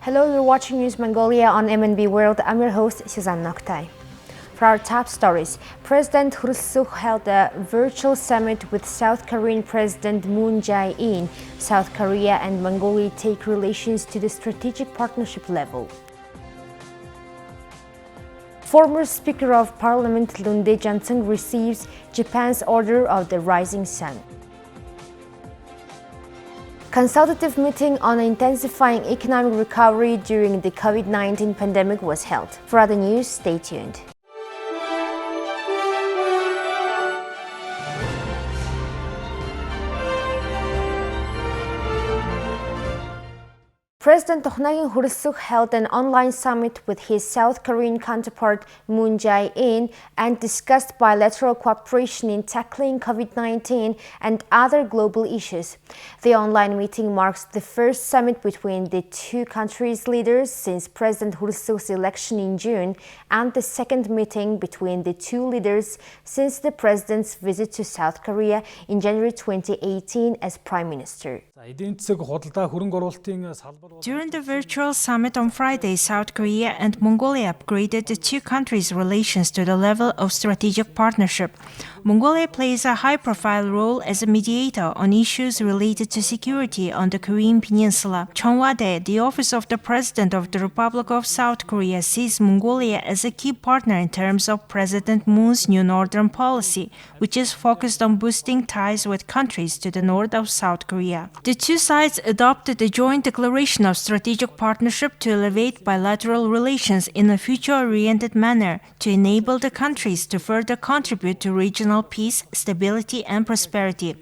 Hello, you're watching News Mongolia on MNB World. I'm your host, Suzanne Noktai. For our top stories, President U.Khurelsukh held a virtual summit with South Korean President Moon Jae-In. South Korea and Mongolia take relations to the strategic partnership level. Former Speaker of Parliament D.Lundeejantsan receives Japan's Order of the Rising Sun. Consultative meeting on intensifying economic recovery during the COVID-19 pandemic was held. For other news, stay tuned. President U.Khurelsukh held an online summit with his South Korean counterpart Moon Jae-In and discussed bilateral cooperation in tackling COVID-19 and other global issues. The online meeting marks the first summit between the two countries' leaders since President U.Khurelsukh's election in June and the second meeting between the two leaders since the president's visit to South Korea in January 2018 as Prime Minister. During the virtual summit on Friday, South Korea and Mongolia upgraded the two countries' relations to the level of strategic partnership. Mongolia plays a high-profile role as a mediator on issues related to security on the Korean peninsula. Chonwade, the office of the President of the Republic of South Korea, sees Mongolia as a key partner in terms of President Moon's New Northern policy, which is focused on boosting ties with countries to the north of South Korea. The two sides adopted a joint declaration of strategic partnership to elevate bilateral relations in a future-oriented manner to enable the countries to further contribute to regional peace, stability, and prosperity.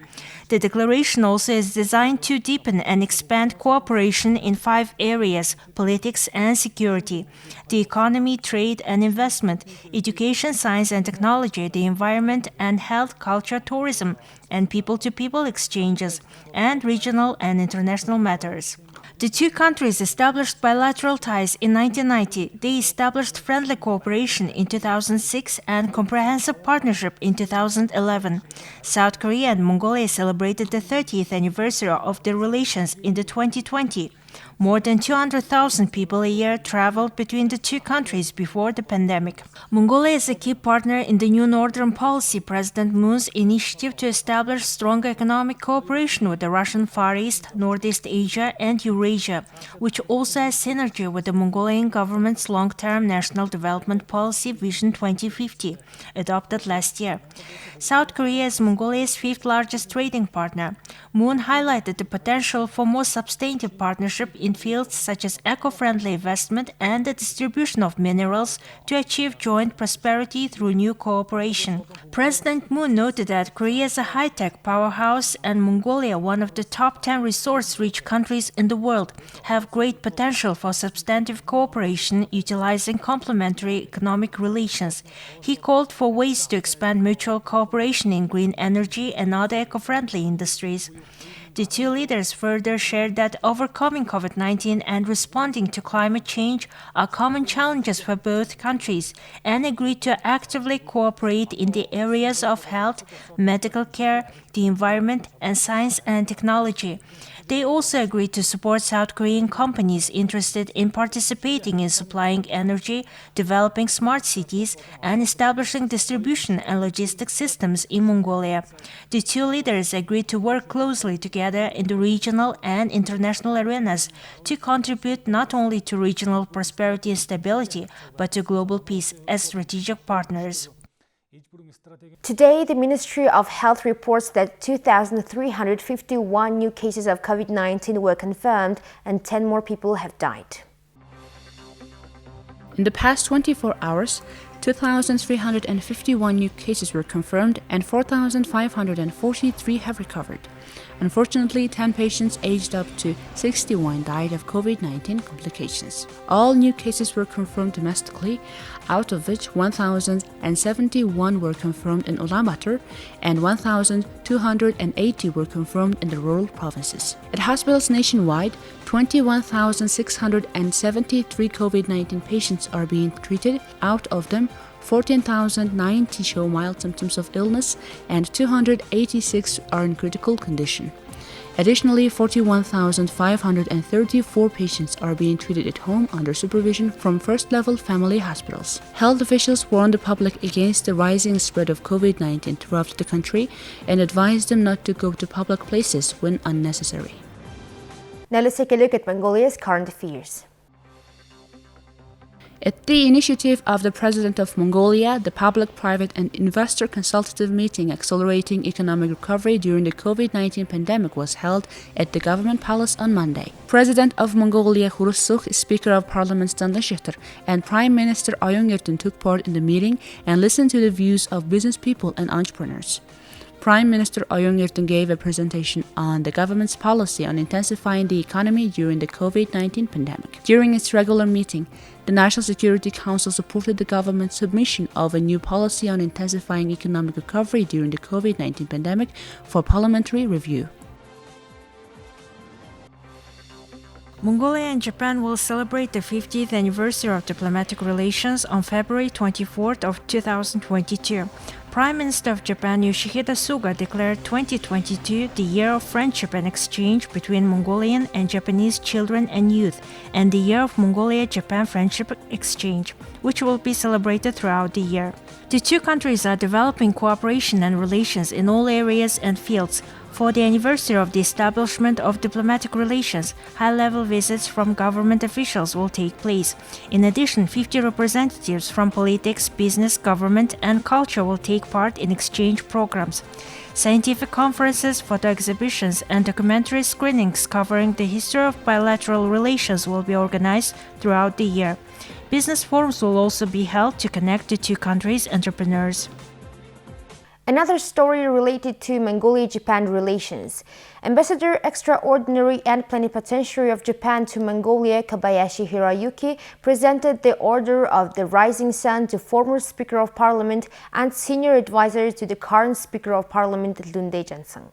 The declaration also is designed to deepen and expand cooperation in 5 areas: politics and security, the economy, trade and investment, education, science and technology, the environment and health, culture, tourism, and people-to-people exchanges, and regional and international matters. The two countries established bilateral ties in 1990. They established friendly cooperation in 2006 and comprehensive partnership in 2011. South Korea and Mongolia celebrated the 30th anniversary of their relations in the 2020. More than 200,000 people a year traveled between the two countries before the pandemic. Mongolia is a key partner in the New Northern policy, President Moon's initiative to establish stronger economic cooperation with the Russian Far East, Northeast Asia, and Eurasia, which also has synergy with the Mongolian government's long-term national development policy Vision 2050, adopted last year. South Korea is Mongolia's 5th largest trading partner. Moon highlighted the potential for more substantive partnership in fields such as eco-friendly investment and the distribution of minerals to achieve joint prosperity through new cooperation. President Moon noted that Korea is a high-tech powerhouse and Mongolia, one of the top 10 resource-rich countries in the world, have great potential for substantive cooperation utilizing complementary economic relations. He called for ways to expand mutual cooperation in green energy and other eco-friendly industries. The two leaders further shared that overcoming COVID-19 and responding to climate change are common challenges for both countries and agreed to actively cooperate in the areas of health, medical care, the environment, and science and technology. They also agreed to support South Korean companies interested in participating in supplying energy, developing smart cities, and establishing distribution and logistics systems in Mongolia. The two leaders agreed to work closely together in the regional and international arenas to contribute not only to regional prosperity and stability, but to global peace as strategic partners. Today, the Ministry of Health reports that 2,351 new cases of COVID-19 were confirmed and 10 more people have died. In the past 24 hours, 2,351 new cases were confirmed and 4,543 have recovered. Unfortunately, 10 patients aged up to 61 died of COVID-19 complications. All new cases were confirmed domestically, out of which 1,071 were confirmed in Ulaanbaatar and 1,280 were confirmed in the rural provinces. At hospitals nationwide, 21,673 COVID-19 patients are being treated. Out of them, 14,090 show mild symptoms of illness and 286 are in critical condition. Additionally, 41,534 patients are being treated at home under supervision from first-level family hospitals. Health officials warned the public against the rising spread of COVID-19 throughout the country and advised them not to go to public places when unnecessary. Now let's take a look at Mongolia's current affairs. At the initiative of the President of Mongolia, the Public, Private and Investor Consultative Meeting Accelerating Economic Recovery during the COVID-19 pandemic was held at the Government Palace on Monday. President of Mongolia U.Khurelsukh, Speaker of Parliament D.Lundeejantsan, and Prime Minister Jae-In took part in the meeting and listened to the views of business people and entrepreneurs. Prime Minister Jae-In gave a presentation on the government's policy on intensifying the economy during the COVID-19 pandemic. During its regular meeting, the National Security Council supported the government's submission of a new policy on intensifying economic recovery during the COVID-19 pandemic for parliamentary review. Mongolia and Japan will celebrate the 50th anniversary of diplomatic relations on February 24th of 2022. Prime Minister of Japan Yoshihide Suga declared 2022 the year of friendship and exchange between Mongolian and Japanese children and youth, and the year of Mongolia Japan friendship exchange, which will be celebrated throughout the year. The two countries are developing cooperation and relations in all areas and fields. For the anniversary of the establishment of diplomatic relations, high-level visits from government officials will take place. In addition, 50 representatives from politics, business, government, and culture will take part in exchange programs. Scientific conferences, photo exhibitions, and documentary screenings covering the history of bilateral relations will be organized throughout the year. Business forums will also be held to connect the two countries' entrepreneurs. Another story related to Mongolia-Japan relations. Ambassador Extraordinary and Plenipotentiary of Japan to Mongolia, Kobayashi Hiroyuki, presented the Order of the Rising Sun to former Speaker of Parliament and senior advisor to the current Speaker of Parliament, Lundeejantsan.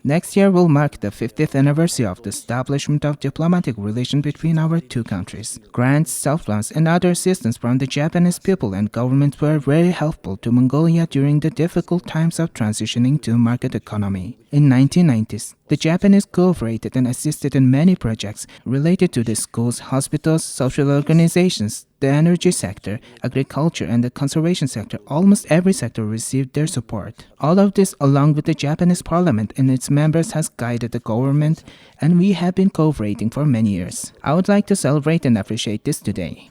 Next year will mark the 50th anniversary of the establishment of diplomatic relations between our two countries. Grants, self-loans, and other assistance from the Japanese people and government were very helpful to Mongolia during the difficult times of transitioning to market economy. In 1990s, the Japanese cooperated and assisted in many projects related to the schools, hospitals, social organizations, the energy sector, agriculture, and the conservation sector. Almost every sector received their support. All of this, along with the Japanese parliament and its members, has guided the government, and we have been cooperating for many years. I would like to celebrate and appreciate this today.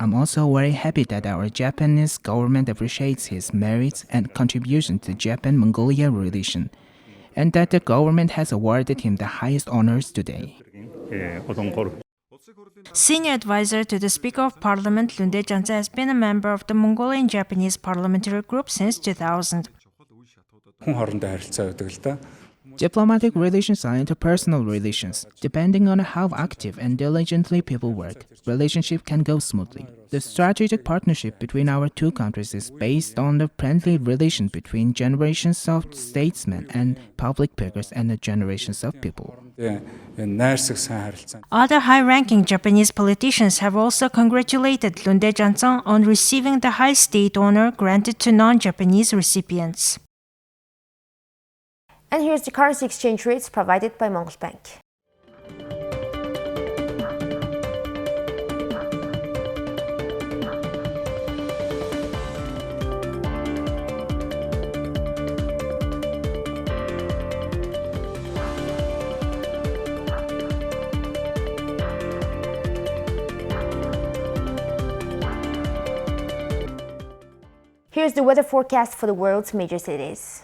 I'm also very happy that our Japanese government appreciates his merits and contribution to Japan-Mongolia relation, and that the government has awarded him the highest honors today. Senior advisor to the Speaker of Parliament, Lundeejantsan, has been a member of the Mongolian Japanese parliamentary group since 2000. Diplomatic relations are interpersonal relations. Depending on how active and diligently people work, relationship can go smoothly. The strategic partnership between our two countries is based on the friendly relation between generations of statesmen and public figures and the generations of people. Other high-ranking Japanese politicians have also congratulated Lundeejantsan on receiving the high state honor granted to non-Japanese recipients. And here's the currency exchange rates provided by Mongol Bank. Here's the weather forecast for the world's major cities.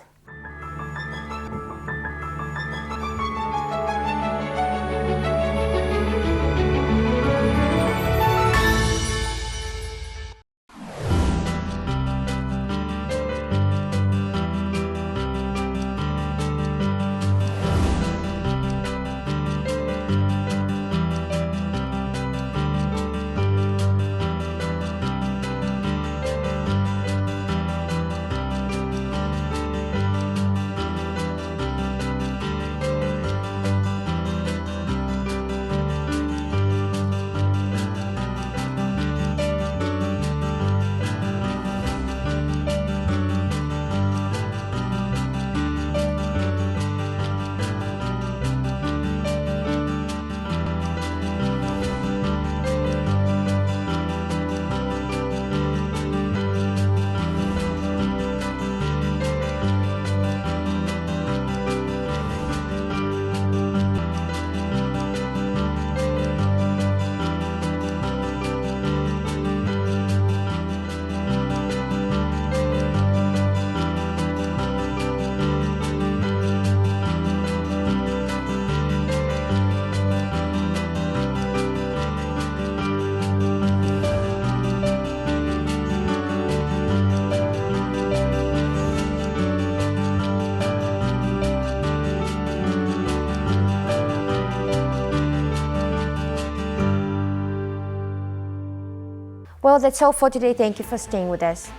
Well, that's all for today. Thank you for staying with us.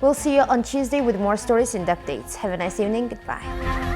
We'll see you on Tuesday with more stories and updates. Have a nice evening. Goodbye.